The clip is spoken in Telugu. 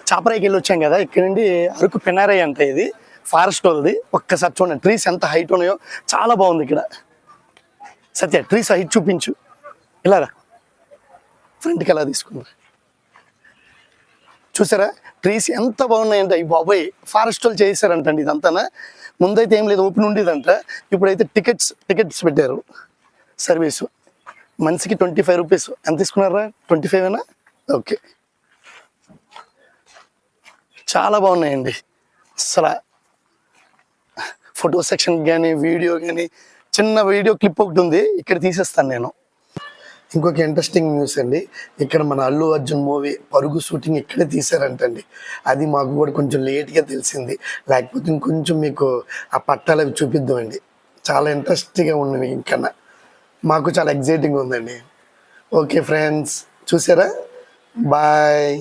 చాపరాయికి వెళ్ళి వచ్చాం కదా, ఇక్కడ నుండి అరకు పెనారై అంట, ఇది ఫారెస్ట్ వాళ్ళది. ఒక్కసారి చూడండి ట్రీస్ ఎంత హైట్ ఉన్నాయో, చాలా బాగుంది ఇక్కడ. సత్య ట్రీస్ హైట్ చూపించు, ఇలారా ఫ్రంట్కి ఎలా తీసుకున్నారు చూసారా, ట్రీస్ ఎంత బాగున్నాయంట. ఈ బాబాయ్ ఫారెస్ట్ వాళ్ళు చేశారంటండి ఇదంతా. ముందైతే ఏం లేదు, ఓపెన్ ఉండేదంట, ఇప్పుడైతే టికెట్స్ పెట్టారు సర్వీసు. మనిషికి 25 రూపీస్. ఎంత తీసుకున్నారా? 25ఏనా? ఓకే, చాలా బాగున్నాయండి. అసలు ఫోటో సెక్షన్ కానీ వీడియో కానీ, చిన్న వీడియో క్లిప్ ఒకటి ఉంది, ఇక్కడ తీసేస్తాను నేను. ఇంకొక ఇంట్రెస్టింగ్ న్యూస్ అండి, ఇక్కడ మన అల్లు అర్జున్ మూవీ పరుగు షూటింగ్ ఇక్కడే తీశారంటండి. అది మాకు కూడా కొంచెం లేట్గా తెలిసింది, లేకపోతే ఇంకొంచెం మీకు ఆ పట్టాలు అవి చూపిద్దామండి. చాలా ఇంట్రెస్టింగ్గా ఉన్నవి, ఇంకా మాకు చాలా ఎగ్జైటింగ్ ఉందండి. ఓకే ఫ్రెండ్స్, చూసారా? బాయ్.